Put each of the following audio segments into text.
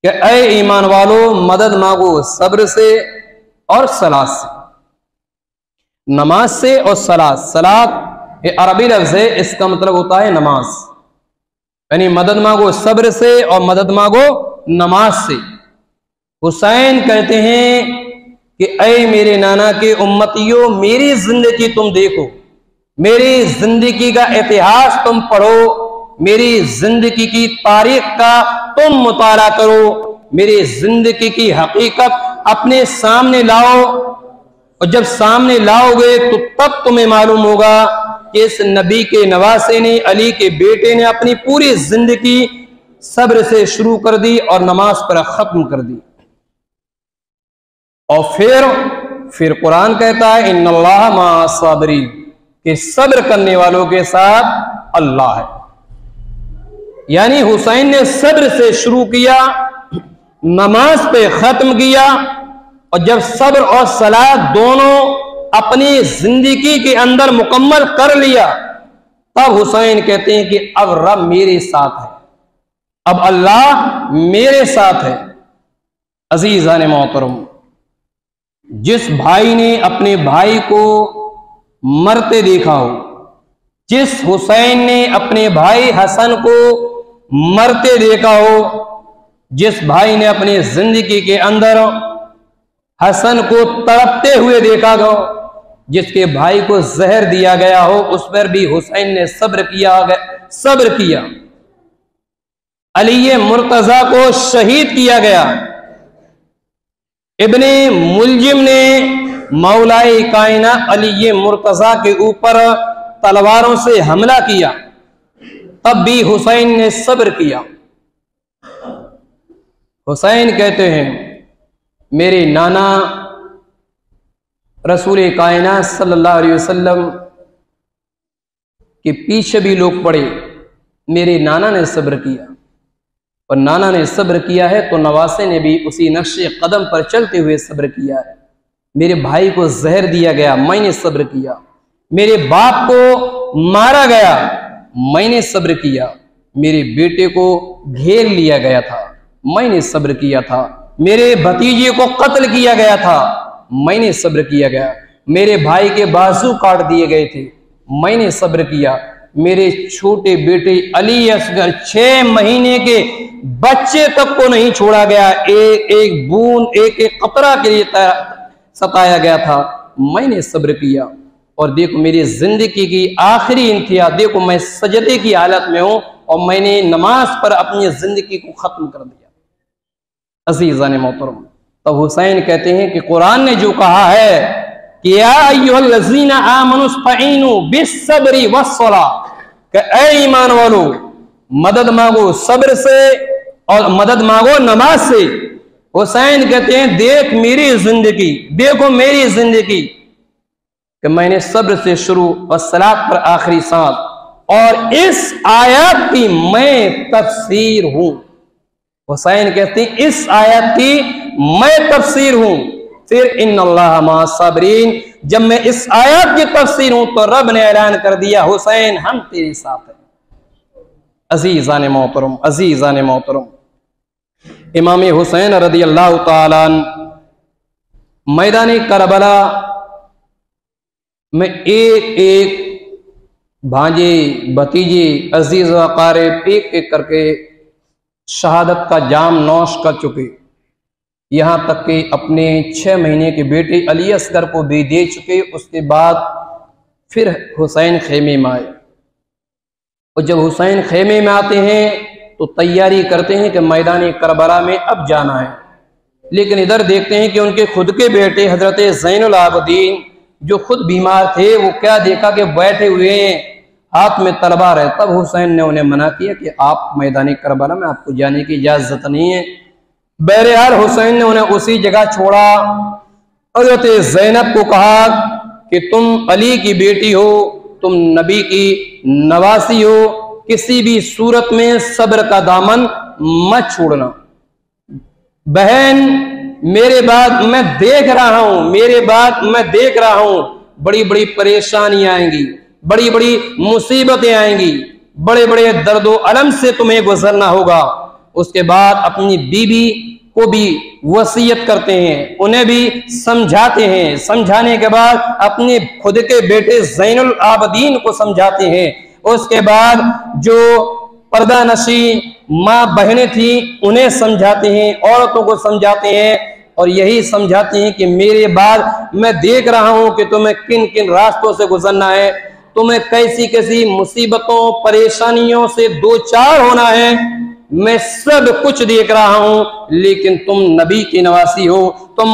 कि ऐ ईमान वालों, मदद मांगो सब्र से और सलात से। नमाज से और सलात। सलात ये अरबी लफ्ज है, इसका मतलब होता है नमाज। यानी मदद मांगो सब्र से और मदद मांगो नमाज से। हुसैन कहते हैं कि ऐ मेरे नाना के उम्मतियों, मेरी जिंदगी तुम देखो, मेरी जिंदगी का इतिहास तुम पढ़ो, मेरी जिंदगी की तारीख का तुम मुताला करो, मेरी जिंदगी की हकीकत अपने सामने लाओ। और जब सामने लाओगे तो तब तुम्हें मालूम होगा कि इस नबी के नवासे ने, अली के बेटे ने अपनी पूरी जिंदगी सब्र से शुरू कर दी और नमाज पर खत्म कर दी। और फिर कुरान कहता है इन्नल्लाह मअ साबिरीन, कि सब्र करने वालों के साथ अल्लाह है। यानी हुसैन ने सब्र से शुरू किया, नमाज पे खत्म किया, और जब सब्र और सलात दोनों अपनी जिंदगी के अंदर मुकम्मल कर लिया, तब हुसैन कहते हैं कि अब रब मेरे साथ है, अब अल्लाह मेरे साथ है। अजीज़ान मोहतरम, जिस भाई ने अपने भाई को मरते देखा हो, जिस हुसैन ने अपने भाई हसन को मरते देखा हो, जिस भाई ने अपनी जिंदगी के अंदर हसन को तड़पते हुए देखा हो, जिसके भाई को जहर दिया गया हो, उस पर भी हुसैन ने सब्र किया। अली मुर्तजा को शहीद किया गया। इब्ने मुलजिम ने मौलाए कायनात अली मुर्तजा के ऊपर तलवारों से हमला किया, तब भी हुसैन ने सब्र किया। हुसैन कहते हैं मेरे नाना रसूल कायनात सल्लल्लाहु अलैहि वसल्लम के पीछे भी लोग पड़े, मेरे नाना ने सब्र किया। और नाना ने सब्र किया है तो नवासे ने भी उसी नक्शे कदम पर चलते हुए सब्र किया है। मेरे भाई को जहर दिया गया, मैंने सब्र किया। मेरे बाप को मारा गया, मैंने सब्र किया। मेरे बेटे को घेर लिया गया था, मैंने सब्र किया था। मेरे भतीजे को कत्ल किया गया था, मैंने सब्र किया गया। मेरे भाई के बाजू काट दिए गए थे, मैंने सब्र किया। मेरे छोटे बेटे अली असगर 6 महीने के बच्चे तक को नहीं छोड़ा गया, एक बूंद एक कतरा के लिए सताया गया था, मैंने सब्र किया। और देखो मेरी जिंदगी की आखिरी इंतहा, देखो मैं सजदे की हालत में हूं और मैंने नमाज पर अपनी जिंदगी को खत्म कर दिया। अज़ीज़ान मोहतरम, तब हुसैन कहते हैं कि कुरान ने जो कहा है कि या अय्युहल्लज़ीना आमनुस्तईनु बिस्सब्रि वस्सलाह, कि ऐ ईमान वालों मदद मांगो सब्र से और मदद मांगो नमाज से। हुसैन कहते हैं देख मेरी जिंदगी, देखो मेरी जिंदगी कि मैंने सब्र से शुरू और सलात पर आखिरी सांस, और इस आयत की मैं तफसीर हूं। हुसैन कहते हैं इस आयत की मैं तफसीर हूं। फिर इन्नल्लाह मअ साबिरीन, जब मैं इस आयत की तफसीर हूं तो रब ने ऐलान कर दिया हुसैन हम तेरे साथ हैं। अजीज़ान मोहतरम, अजीज़ान मोहतरम, इमाम हुसैन रज़ी अल्लाह तआला अन्हु मैदान करबला में एक एक भांजे भतीजे अजीज व अकारिब एक एक करके शहादत का जाम नौश कर चुके, यहाँ तक कि अपने 6 महीने के बेटे अली असगर को भी दे चुके। उसके बाद फिर हुसैन खेमे में आए, और जब हुसैन खेमे में आते हैं तो तैयारी करते हैं कि मैदान करबला में अब जाना है। लेकिन इधर देखते हैं कि उनके खुद के बेटे हजरत ज़ैनुल आबिदीन जो खुद बीमार थे, वो क्या देखा कि बैठे हुए हाथ में तलवार है। तब हुसैन ने उन्हें मना किया कि आप मैदान करबला में आपको जाने की इजाजत नहीं है। बहरहाल हुसैन ने उन्हें उसी जगह छोड़ा। हजरत ज़ैनब को कहा कि तुम अली की बेटी हो, तुम नबी की नवासी हो, किसी भी सूरत में सब्र का दामन मत छोड़ना। बहन मेरे बाद मैं देख रहा हूं, मेरे बाद मैं देख रहा हूं बड़ी बड़ी परेशानियां आएंगी, बड़ी बड़ी मुसीबतें आएंगी, बड़े बड़े दर्दो अलम से तुम्हें गुजरना होगा। उसके बाद अपनी बीबी को भी वसीयत करते हैं, उन्हें भी समझाते हैं। समझाने के बाद अपने खुद के बेटे ज़ैनुल आबदीन को समझाते हैं। उसके बाद जो पर्दा नशी माँ बहनें थी उन्हें समझाते हैं, औरतों को समझाते हैं और यही समझाते हैं कि मेरे बाद मैं देख रहा हूं कि तुम्हें किन किन रास्तों से गुजरना है, तुम्हें कैसी कैसी मुसीबतों परेशानियों से दो चार होना है, मैं सब कुछ देख रहा हूं, लेकिन तुम नबी की नवासी हो, तुम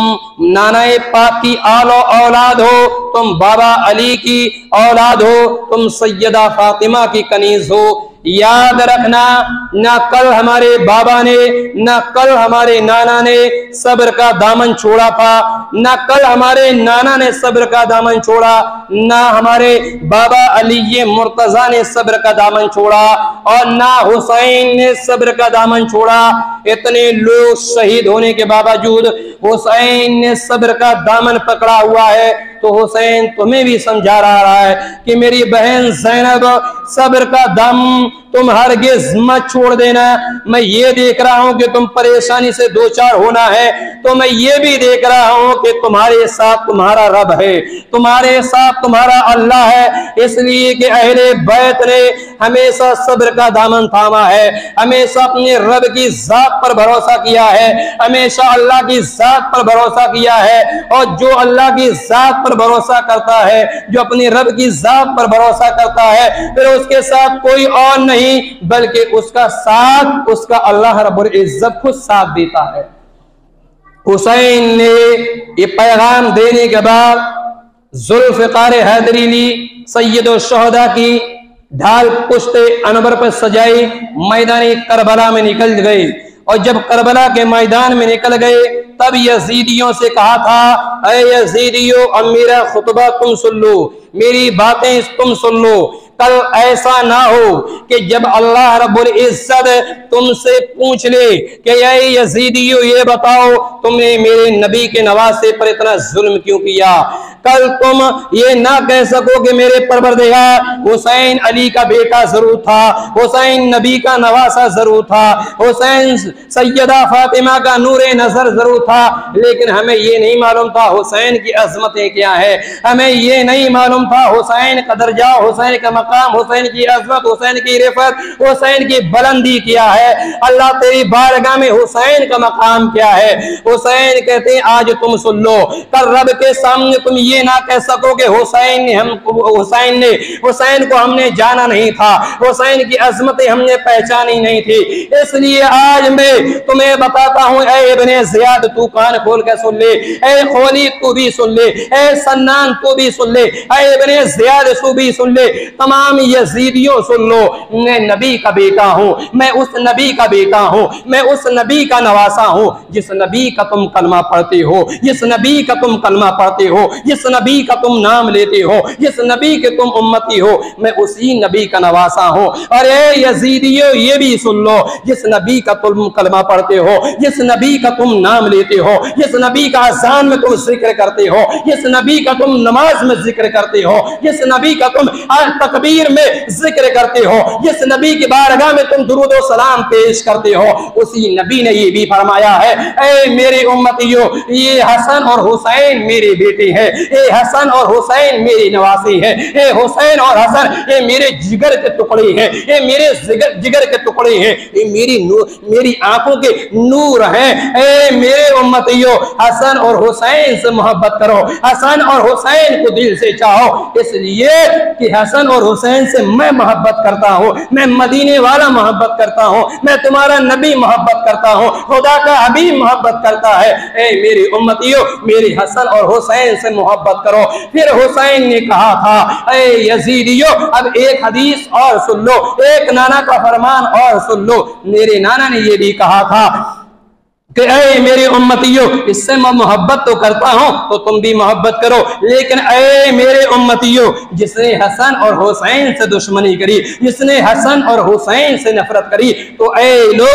नानाए पाक की आलो औलाद हो, तुम बाबा अली की औलाद हो, तुम सैयदा फातिमा की कनीज हो। याद रखना, ना कल हमारे बाबा ने ना कल हमारे नाना ने सब्र का दामन छोड़ा था, ना कल हमारे नाना ने सब्र का दामन छोड़ा, ना हमारे बाबा अली मुर्तजा ने सब्र का दामन छोड़ा और ना हुसैन ने सब्र का दामन छोड़ा। इतने लोग शहीद होने के बावजूद हुसैन ने सब्र का दामन पकड़ा हुआ है। तो हुसैन तुम्हें भी समझा रहा है कि मेरी बहन ज़ैनब सब्र का दम तुम हरगिज़ मत छोड़ देना। मैं ये देख रहा हूं कि तुम परेशानी से दो चार होना है, तो मैं ये भी देख रहा हूं कि तुम्हारे साथ तुम्हारा रब है, तुम्हारे साथ तुम्हारा अल्लाह है। इसलिए कि अहले बैत ने हमेशा सब्र का दामन थामा है, हमेशा अपने रब की जात पर भरोसा किया है, हमेशा अल्लाह की जात पर भरोसा किया है। और जो अल्लाह की जात पर भरोसा करता है, जो अपने रब की जात पर भरोसा करता है, फिर उसके साथ कोई और नहीं बल्कि उसका साथ उसका अल्लाह रब्बुल इज्जत खुद साथ देता है। हुसैन ने ये पैगाम देने के बाद जुल्फ़िकार हैदरी ली, सैयदो शहदा की ढाल पुश्ते अनवर पर सजाई, मैदानी करबला में निकल गए। और जब करबला के मैदान में निकल गए तब यजीदियों से कहा था, अरे यजीदियों अब मेरा खुतबा तुम सुन लो, मेरी बातें तुम सुन लो। कल ऐसा ना हो कि जब अल्लाह रब्बुल इज्जत तुमसे पूछ ले कि ये यजीदियों ये बताओ तुमने मेरे नबी के नवासे पर इतना जुल्म क्यों किया, कल तुम ये ना कह सको कि मेरे परवरदिगार हुसैन अली का बेटा जरूर था, हुसैन नबी का नवासा जरूर था, हुसैन सैयदा फातिमा का नूरे नजर जरूर था, लेकिन हमें ये नहीं मालूम था हुसैन की अजमतें क्या है, हमें ये नहीं मालूम था हुसैन का दर्जा, हुसैन का मकाम, हुसैन की अजमत, हुसैन की रिफत, हुसैन की बुलंदी क्या है। अल्लाह तेरी बारगाह में हुसैन का मकाम क्या है। हुसैन कहते हैं आज तुम सुन लो, कल रब के सामने तुम ये ना कह सको कि हुसैन को हमने जाना नहीं था, हुसैन की अजमतें हमने पहचानी नहीं थी। इसलिए आज मैं तुम्हें बताता हूं, ऐ इब्ने ज़ियाद तू कान खोल के सुन ले, ऐ खोली तू भी सुन ले, ऐ सन्नान तू भी सुन ले, ऐ इब्ने ज़ियाद तू भी सुन ले, तमाम यजीदियों सुन लो, मैं नबी का बेटा हूं, मैं उस नबी का बेटा हूं, मैं उस नबी का नवासा हूं जिस नबी का तुम कलमा पढ़ते हो, जिस नबी का तुम कलमा पढ़ते हो, जिस नबी का तुम नाम लेते हो, जिस नबी के तुम उम्मती हो, मैं उसी नबी का नवासा हूं। अरे यजीदियों ये भी सुन लो, जिस नबी का तुम कलमा पढ़ते हो, जिस नबी का तुम नाम लेते हो, जिस नबी का अज़ान में तुम जिक्र करते हो, जिस नबी का तुम नमाज में जिक्र करते हो, जिस नबी का तुम तकबीर में जिक्र करते हो, जिस नबी की बारगाह में तुम दुरूद व सलाम पेश करते हो, उसी नबी ने ये भी फरमाया है, ऐ मेरे उम्मतियों ये हसन और हुसैन मेरे बेटे हैं, ये हसन और हुसैन मेरे नवासे हैं, ये हुसैन और हसन ये मेरे जिगर के टुकड़े हैं, ये मेरे जिगर के टुकड़े हैं, ये मेरी आंखों के नूर हैं। ऐ मेरे उम्मतियों हसन और हुसैन से मोहब्बत करो, हसन और हुसैन को दिल से चाहो, इसलिए कि हसन और हुसैन से मैं मोहब्बत करता हूं, मैं मदीने वाला मोहब्बत करता हूं, मैं तुम्हारा नबी मोहब्बत करता हूं, खुदा का हबीब मोहब्बत करता है। ऐ मेरी उम्मतियों मेरे हसन और हुसैन से मोहब्बत करो। फिर हुसैन ने कहा था, ऐ यजीदियों अब एक हदीस और सुन लो, एक नाना का फरमान और सुन लो। मेरे नाना ने यह भी कहा था कि ऐ मेरे उम्मतियों, इससे मैं मोहब्बत तो करता हूं तो तुम भी मोहब्बत करो, लेकिन ऐ मेरे उम्मतियों, जिसने हसन और हुसैन से दुश्मनी करी, जिसने हसन और हुसैन से नफरत करी, तो ऐ लो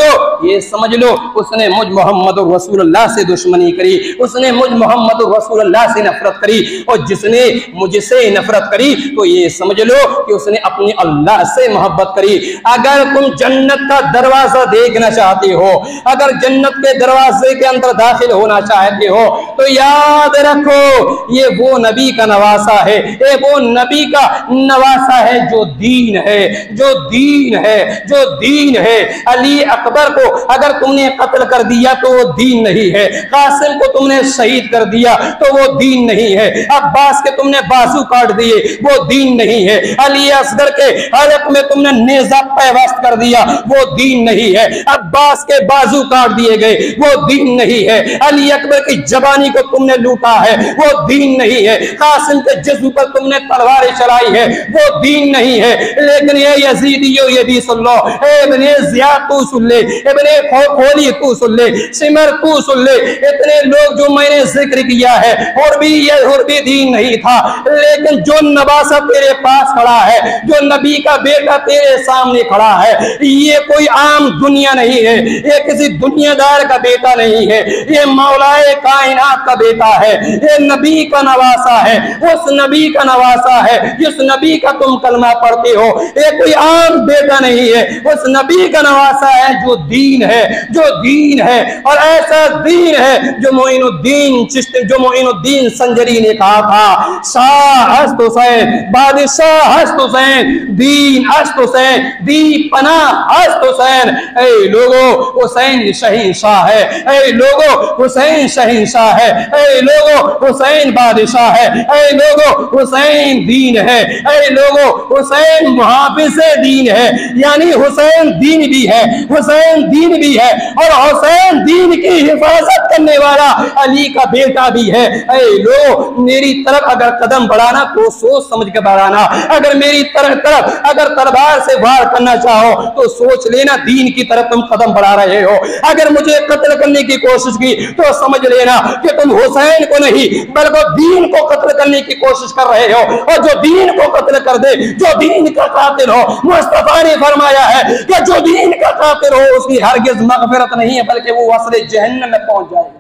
ये समझ लो उसने मुझ मोहम्मद रसूलुल्लाह से दुश्मनी करी, उसने मुझ मोहम्मद रसूलुल्लाह से नफरत करी। और जिसने मुझसे नफरत करी तो ये समझ लो कि उसने अपने अल्लाह से मोहब्बत करी। अगर तुम जन्नत का दरवाजा देखना चाहते हो, अगर जन्नत के दरवाजे के अंदर दाखिल होना चाहते हो, तो याद रखो ये वो नबी का नवासा है, ये वो नबी का नवासा है जो दीन है, जो दीन है, जो दीन है। अली अकबर को अगर तुमने कत्ल कर दिया तो वो दीन नहीं है, कासिम को तुमने शहीद कर दिया तो वो दीन नहीं है, अब्बास के तुमने बाजू काट दिए वो दीन नहीं है, अली असगर के हलक में तुमने नेजा पैवस्त कर दिया वो दीन नहीं है, अब्बास के बाजू काट दिए गए वो दीन नहीं है, अली अकबर की जवानी को तुमने लूटा है वो दीन नहीं है, कासिम के जिस्म पर तुमने तलवारें चलाई है वो दीन नहीं है। लेकिन ये यजीदियो ये भी सुन लो, इब्ने ज़ियाद तू सुन ले, इब्ने खोली तू सुन ले, सिमर तू सुन ले, इतने लोग जो मैंने जिक्र किया है और भी दीन नहीं था, लेकिन जो नवासा तेरे पास खड़ा है, जो नबी का बेटा तेरे सामने खड़ा है, ये कोई आम दुनिया नहीं है, ये किसी दुनियादार का बेटा नहीं है, ये मौलाए कायनात का बेटा है, ये नबी का नवासा है, उस नबी का नवासा है जिस नबी का तुम कलमा पढ़ते हो, ये कोई आम बेटा नहीं है, उस नबी का नवासा है जो दीन है, जो दीन है। और ऐसा दीन है जो मोइनुद्दीन चिश्ती, जो मोइनुद्दीन संजरी ने कहा था, शाह हस्त हुसैन, बादशाह हस्त हुसैन, दीन हस्त हुसैन, दी पना हस्त हुसैन। ऐ लोगो हुसैन शहींशाह है, ऐ लोगो हुसैन शहींशाह है, ऐ लोगो हुसैन बादशाह है, ऐ लोगो हुसैन दीन है, ऐ लोगो हुसैन मुहाफिज दीन है। यानी हुसैन दीन भी है, हुसैन दीन भी है, और हुसैन दीन की हिफाजत करने वाला अली का बेटा भी है। ऐ लोग मेरी तरफ अगर कदम बढ़ाना तो सोच समझ के बढ़ाना, अगर मेरी तरफ अगर तलवार से वार करना चाहो तो सोच लेना दीन की तरफ तुम कदम बढ़ा रहे हो, अगर मुझे कत्ल करने की कोशिश की तो समझ लेना कि तुम हुसैन को नहीं बल्कि दीन को कत्ल करने की कोशिश कर रहे हो, और जो दीन को कत्ल कर दे, जो दीन का कातिल हो, मुस्तफा ने फरमाया है कि जो दीन का कातिल हो उसकी हरगिज मगफिरत नहीं है बल्कि वो वस्ल जहन्नम में पहुंच जाएगा।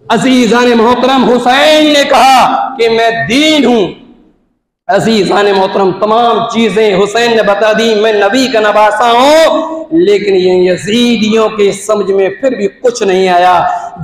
अजीजान मोहतरम, हुसैन ने कहा कि मैं दीन हूं। अजीजान मोहतरम, तमाम चीजें हुसैन ने बता दी, मैं नबी का नवासा हूं, लेकिन ये यजीदियों के समझ में फिर भी कुछ नहीं आया।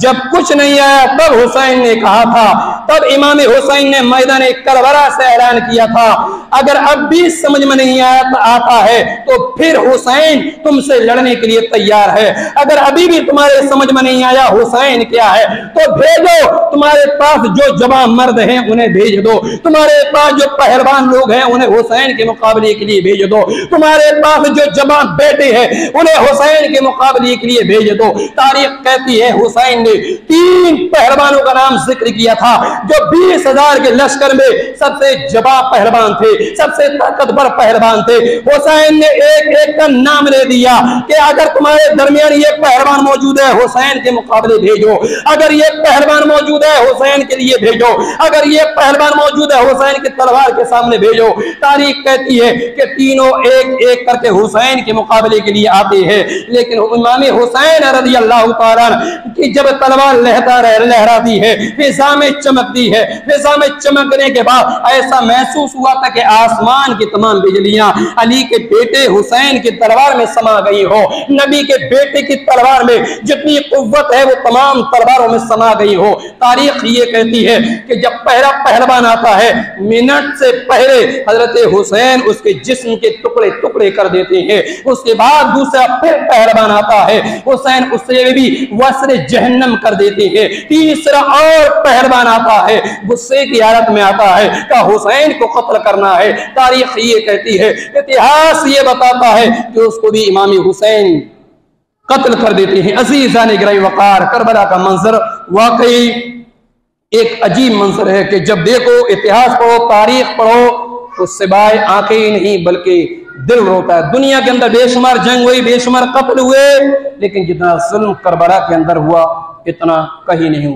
जब कुछ नहीं आया तब हुसैन ने कहा था, तब इमाम हुसैन ने मैदान करबला से ऐलान किया था, अगर अब भी समझ में नहीं आता है तो फिर हुसैन तुमसे लड़ने के लिए तैयार है, अगर अभी भी तुम्हारे समझ में नहीं आया हुसैन क्या है तो भेजो, तुम्हारे पास जो जवान मर्द हैं उन्हें भेज दो, तुम्हारे पास जो पहलवान लोग हैं उन्हें हुसैन के मुकाबले के लिए भेज दो, तुम्हारे पास जो जवान बेटे हैं उन्हें हुसैन के मुकाबले के लिए भेज दो। तारीख कहती है हुसैन ने 3 पहलवानों का नाम जिक्र किया था जो 20,000 के लश्कर में सबसे जवाब पहलवान थे, सबसे ताकतवर पहलवान थे। हुसैन ने एक एक का नाम ले दिया कि अगर तुम्हारे दरमियान ये पहलवान मौजूद है हुसैन के मुकाबले भेजो, अगर ये पहलवान मौजूद है हुसैन के लिए भेजो, अगर ये पहलवान मौजूद है हुसैन की तलवार के सामने भेजो। तारीख कहती है कि तीनों एक एक करके हुसैन के मुकाबले के लिए आते हैं, लेकिन इमाम हुसैन रज़ियल्लाहु ताला की जब तलवार लहराती है, फिजा में चमकती है, फिजा में चमकने के बाद ऐसा महसूस हुआ था कि आसमान की तमाम बिजलियां अली के बेटे हुसैन की तलवार में समा गई हो, नबी के बेटे की तलवार में जितनी कुव्वत है वो तमाम तलवारों में समा गई हो। तारीख ये कहती है कि जब पहला पहलवान आता है मिनट से पहले हजरत हुसैन उसके जिस्म के टुकड़े टुकड़े कर देते हैं, उसके बाद दूसरा फिर पहलवान आता है, हुसैन उससे भी वस्र जहन्नम कर देते हैं। तीसरा और पहलवान आता है, गुस्से की हालत में आता है कि हुसैन को कत्ल करना है। तारीख ये कहती है, इतिहास ये बताता है कि उसको भी इमाम हुसैन कत्ल कर देते हैं। अजीज़ान गिराई वकार, करबला का मंजर वाकई एक अजीब मंजर है कि जब देखो इतिहास पढ़ो, तारीख पढ़ो तो सिवाय आंखें ही नहीं बल्कि दिल रोता है। दुनिया के अंदर बेशुमार जंग हुई, बेशुमार कत्ल हुए, लेकिन जितना जुल्म करबला के अंदर हुआ इतना कहीं नहीं हुआ।